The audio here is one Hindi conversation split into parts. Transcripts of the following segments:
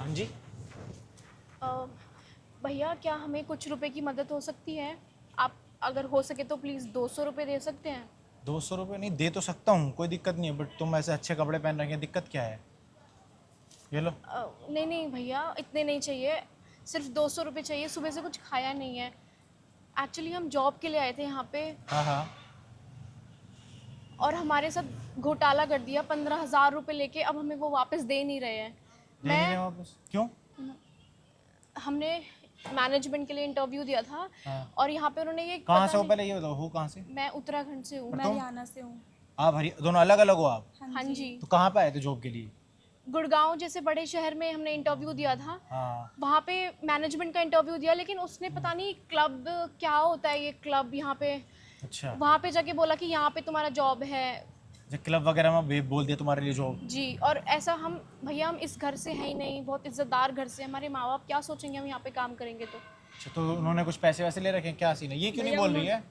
हाँ जी। अ, भैया क्या हमें कुछ रुपए की मदद हो सकती है? आप अगर हो सके तो प्लीज़ 200 रुपये दे सकते हैं? 200 रुपये नहीं दे तो सकता हूँ, कोई दिक्कत नहीं है, बट तुम ऐसे अच्छे कपड़े पहन रखे हैं, दिक्कत क्या है? ये लो। नहीं नहीं भैया, इतने नहीं चाहिए। सिर्फ 200 रुपये चाहिए, सुबह से कुछ खाया नहीं है। एक्चुअली हम जॉब के लिए आए थे यहाँ पे हाँ हाँ। और हमारे साथ घोटाला कर दिया 15,000 रुपये लेके। अब हमें वो वापस दे नहीं रहे हैं। दे नहीं रहे वापस क्यों? हमने मैनेजमेंट के लिए इंटरव्यू दिया था हाँ। और यहाँ पे उन्होंने ये कहाँ पता से हो नहीं। पहले ये बताओ, हो कहाँ से? मैं उत्तराखंड से हूँ। और मैं तुम? हरियाणा से हूँ। आप दोनों अलग अलग हो आप? हाँ जी। तो कहाँ पे आए थे जॉब के लिए? गुड़गांव जैसे बड़े शहर में हमने इंटरव्यू दिया था। हाँ। वहाँ पे मैनेजमेंट का इंटरव्यू दिया, लेकिन उसने पता नहीं क्लब क्या होता है ये क्लब यहाँ पे, अच्छा। वहाँ पे जाके बोला कि यहाँ पे तुम्हारा जॉब है। जो क्लब वगैरह में बोल दिया तुम्हारे लिए जॉब? जी। और ऐसा हम भैया, हम इस घर से हैं ही नहीं, बहुत इज्जतदार घर से। हमारे माँ बाप क्या सोचेंगे हम यहाँ पे काम करेंगे तो। अच्छा, तो उन्होंने कुछ पैसे वैसे ले रखे हैं, क्या सीन है? ये क्यों नहीं बोल रही है?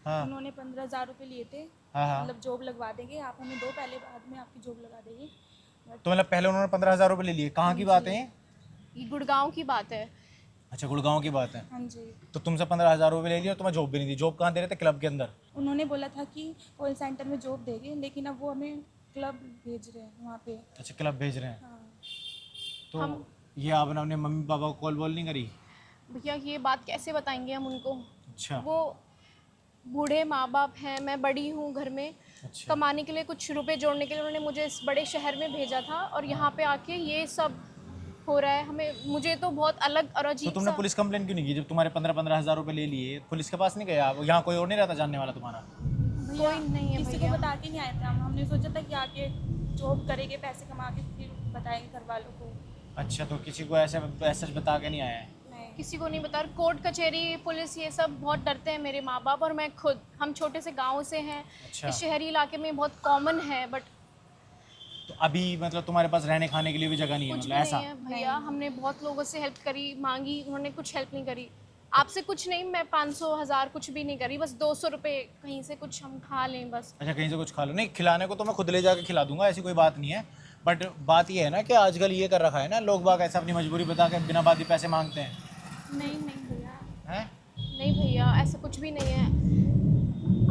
हाँ उन्होंने 15,000 रुपये लिए थे। हाँ हाँ। मतलब जॉब लगवा देंगे, आप हमें दो, पहले बाद में आपकी जॉब लगा देंगे। तो मतलब पहले उन्होंने 15,000 रुपये ले लिए, कहाँ की बात है ये? ये गुड़गांव की बात है। अच्छा, गुड़गांव की बात है। हाँ जी। तो तुमसे 15,000 रुपये ले लिए और तुम्हें जॉब भी नहीं दी। जॉब कहाँ दे रहे थे? क्लब के अंदर? उन्होंने बोला था कि कॉल सेंटर में जॉब देंगे, लेकिन अब वो हमें क्लब भेज रहे हैं वहाँ पे। अच्छा, क्लब भेज रहे हैं। हाँ। तो ये आपने अपने मम्मी पापा को कॉल बॉल नहीं करी? भैया ये बात कैसे बताएंगे हम उनको? अच्छा। वो बूढ़े माँ बाप हैं, मैं बड़ी हूँ घर में। अच्छा। कमाने के लिए, कुछ रुपए जोड़ने के लिए उन्होंने मुझे इस बड़े शहर में भेजा था और यहाँ पे आके ये सब हो रहा है। हमें, मुझे तो बहुत अलग और तो अजीब तुमने सा। पुलिस कंप्लेन क्यों नहीं की? जब तुम्हारे 15,000 रुपये ले लिए, पुलिस के पास नहीं गए आप? यहाँ कोई और नहीं रहता जानने वाला तुम्हारा? कोई नहीं है किसी को भैया। बता के नहीं आए थे हम। हमने सोचा था कि आके जॉब करेंगे, पैसे कमा के फिर बताएंगे घर वालों को। अच्छा, तो किसी को ऐसे ऐसा बता के नहीं आया है? नहीं। किसी को नहीं बता। कोर्ट कचहरी पुलिस ये सब बहुत डरते हैं मेरे माँ बाप और मैं खुद। हम छोटे से गांव से हैं। अच्छा। इस शहरी इलाके में बहुत कॉमन है, बट तो अभी मतलब तुम्हारे पास रहने खाने के लिए भी जगह नहीं है, कुछ मतलब भी ऐसा? नहीं है भैया। हमने बहुत लोगों से हेल्प करी, मांगी, उन्होंने कुछ हेल्प नहीं करी। आपसे कुछ नहीं, मैं 500 1000 कुछ भी नहीं करी, बस 200 रुपये कहीं से कुछ हम खा लें बस। अच्छा, कहीं से कुछ खा लो। नहीं, खिलाने को तो मैं खुद ले जाके खिला दूंगा, ऐसी कोई बात नहीं है। बट बात ये है ना कि आजकल ये कर रखा है ना, लोग बाग ऐसा अपनी मजबूरी बता के बिना बात ही पैसे मांगते हैं। नहीं नहीं भैया, हैं? नहीं भैया, ऐसा कुछ भी नहीं है।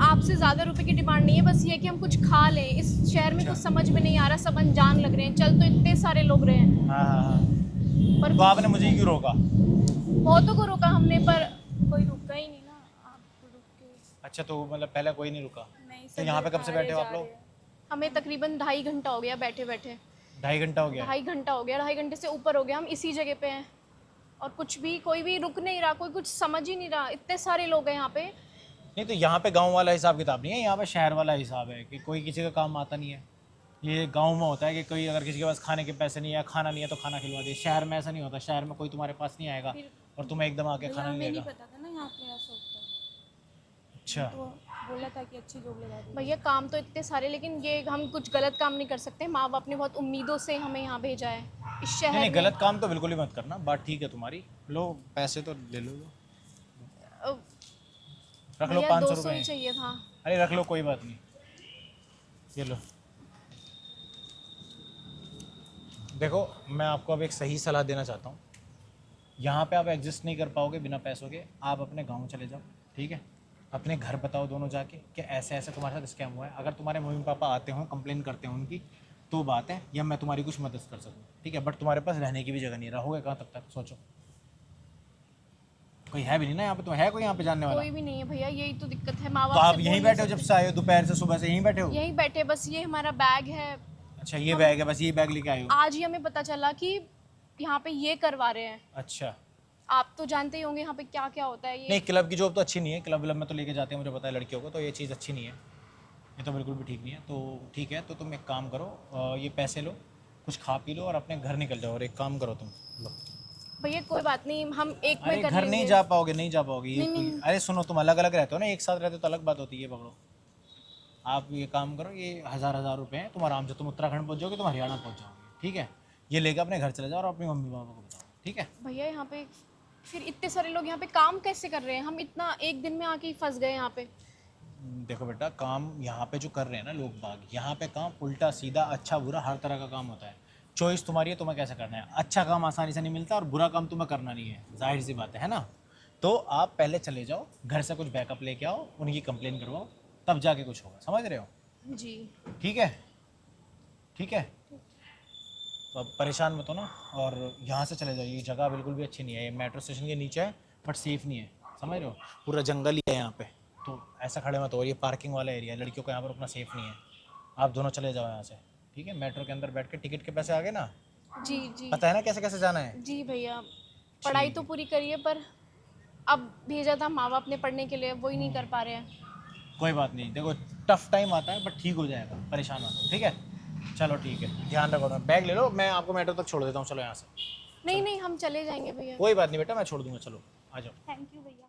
आपसे ज़्यादा रुपए की डिमांड नहीं है, बस ये कि हम कुछ खा लें। इस शहर में कुछ समझ में नहीं आ रहा, सब अनजान लग रहे हैं। चल तो इतने सारे लोग रहे हैं, हाँ हाँ हाँ। पर तो आपने मुझे क्यों रोका? बहुतों को रोका हमने, पर कोई रुका ही नहीं ना। आप रुक के। अच्छा, तो मतलब पहले कोई नहीं रुका? नहीं, तो सब यहाँ पे लोग कब से आ रहे बैठे हो जा आप लोग? रहे हैं। हमें तकरीबन 2.5 घंटा हो गया बैठे बैठे। 2.5 घंटा हो गया? 2.5 घंटा हो गया, 2.5 घंटे से ऊपर हो गया। हम इसी जगह पे हैं और कुछ भी, कोई भी रुक नहीं रहा, कोई कुछ समझ ही नहीं रहा। इतने सारे लोग हैं यहाँ पे। नहीं, तो यहाँ पे गांव वाला हिसाब किताब नहीं है, यहाँ पे शहर वाला हिसाब है कि कोई किसी का काम आता नहीं है। ये गांव में होता है कि कोई अगर किसी के पास खाने के पैसे नहीं है, खाना नहीं है तो खाना खिलवा दे। शहर में ऐसा नहीं होता। शहर में कोई तुम्हारे पास नहीं आएगा और तुम्हें एकदम आके भैया खाना नहीं हमें नहीं देगा। पता था ना यहाँ पे ऐसा होता है। अच्छा। तो बोला था कि अच्छी जॉब लगा दी। भैया काम तो इतने सारे, लेकिन ये हम कुछ गलत काम नहीं कर सकते। माँ बाप ने बहुत उम्मीदों से हमें यहाँ भेजा है इस नहीं शहर नहीं, में। गलत काम तो बिल्कुल ही मत करना। बात ठीक है तुम्हारी, लो पैसे तो ले लो। अ, रख लो, भैया 500 200 रुपये ही चाहिए था। अरे रख लो, कोई बात नहीं। ये लो। देखो, मैं आपको अब एक सही सलाह देना चाहता हूँ। यहाँ पे आप एग्जिस्ट नहीं कर पाओगे बिना पैसों के। आप अपने गांव चले जाओ, ठीक है? अपने घर बताओ दोनों जाके कि ऐसे ऐसे तुम्हारे साथ स्कैम हुआ है। अगर तुम्हारे मम्मी पापा आते हों, कंप्लेन करते हैं उनकी, तो बात है, या मैं तुम्हारी कुछ मदद कर सकूँ, ठीक है? बट तुम्हारे पास रहने की भी जगह नहीं, रहोगे कहाँ तब तक? सोचो। कोई है भी नहीं ना यहाँ पे, तो है कोई यहाँ पे जानने वाला? कोई भी नहीं है भैया, यही तो दिक्कत है। माँ तो बाप आप से यहीं बोल बैठे हो? नहीं जब से आए हो दोपहर से, सुबह से यहीं बैठे हो? सकते। यहीं बैठे, बस ये हमारा बैग है। अच्छा, ये बैग है, बस ये बैग लेके आए हो? आज ही हमें पता चला कि यहाँ पे ये करवा रहे हैं। अच्छा। आप तो जानते ही होंगे यहाँ पे क्या क्या होता है ये। नहीं, क्लब की जॉब तो अच्छी नहीं है। क्लब व्लब में तो लेके जाते हैं, मुझे पता है लड़कियों को, तो ये चीज़ अच्छी नहीं है। ये तो बिल्कुल भी ठीक नहीं है। तो ठीक है, तो तुम एक काम करो, ये पैसे लो, कुछ खा पी लो और अपने घर निकल जाओ। और एक काम करो, तुम लो। भैया कोई बात नहीं, हम एक अरे में कर घर नहीं लेंगे। जा पाओगे, नहीं जा पाओगे। ये नहीं, कोई, अरे सुनो, तुम अलग अलग रहते हो ना, एक साथ रहते हो तो अलग बात होती है। पकड़ो, आप ये काम करो, ये 1000 रुपये हैं, तुम आराम से, तुम उत्तराखंड पहुँच जाओगे, तुम हरियाणा पहुँच जाओगे, ठीक है? ये लेकर अपने घर चले जाओ और अपनी मम्मी पापा को बताओ, ठीक है? भैया यहाँ पे फिर इतने सारे लोग यहाँ पे काम कैसे कर रहे हैं? हम इतना एक दिन में आके ही फंस गए यहाँ पे। देखो बेटा, काम यहाँ पे जो कर रहे हैं ना लोग बाग, यहाँ पे काम उल्टा सीधा, अच्छा बुरा हर तरह का काम होता है। चॉइस तुम्हारी है, तुम्हें कैसे करना है। अच्छा काम आसानी से नहीं मिलता और बुरा काम तुम्हें करना नहीं है, जाहिर सी बात है ना। तो आप पहले चले जाओ, घर से कुछ बैकअप लेके आओ, उनकी कंप्लेन करवाओ, तब जाके कुछ होगा, समझ रहे हो। जी ठीक है, ठीक है। तो अब परेशान मत हो ना, और यहाँ से चले जाओ। ये जगह बिल्कुल भी अच्छी नहीं है, ये मेट्रो स्टेशन के नीचे है बट सेफ़ नहीं है, समझ रहे हो। पूरा जंगल ही है यहाँ पे, तो ऐसा खड़े मत हो। और ये पार्किंग वाला एरिया है, लड़कियों को यहाँ पर रुकना सेफ़ नहीं है। आप दोनों चले जाओ यहाँ से, ठीक है। मेट्रो के अंदर बैठ के टिकट के पैसे आ गए ना, जी जी पता है ना कैसे कैसे जाना है। जी भैया, पढ़ाई तो पूरी करिए, पर अब भेजा था माँ बाप ने पढ़ने के लिए, वही नहीं कर पा रहे हैं। कोई बात नहीं, देखो टफ टाइम आता है बट ठीक हो जाएगा, परेशान मत हो, ठीक है। चलो ठीक है, ध्यान रखो ना। बैग ले लो, मैं आपको मेट्रो तक छोड़ देता हूँ, चलो यहाँ से। नहीं नहीं, हम चले जाएंगे भैया। कोई बात नहीं बेटा, मैं छोड़ दूंगा, चलो आ जाओ। थैंक यू भैया।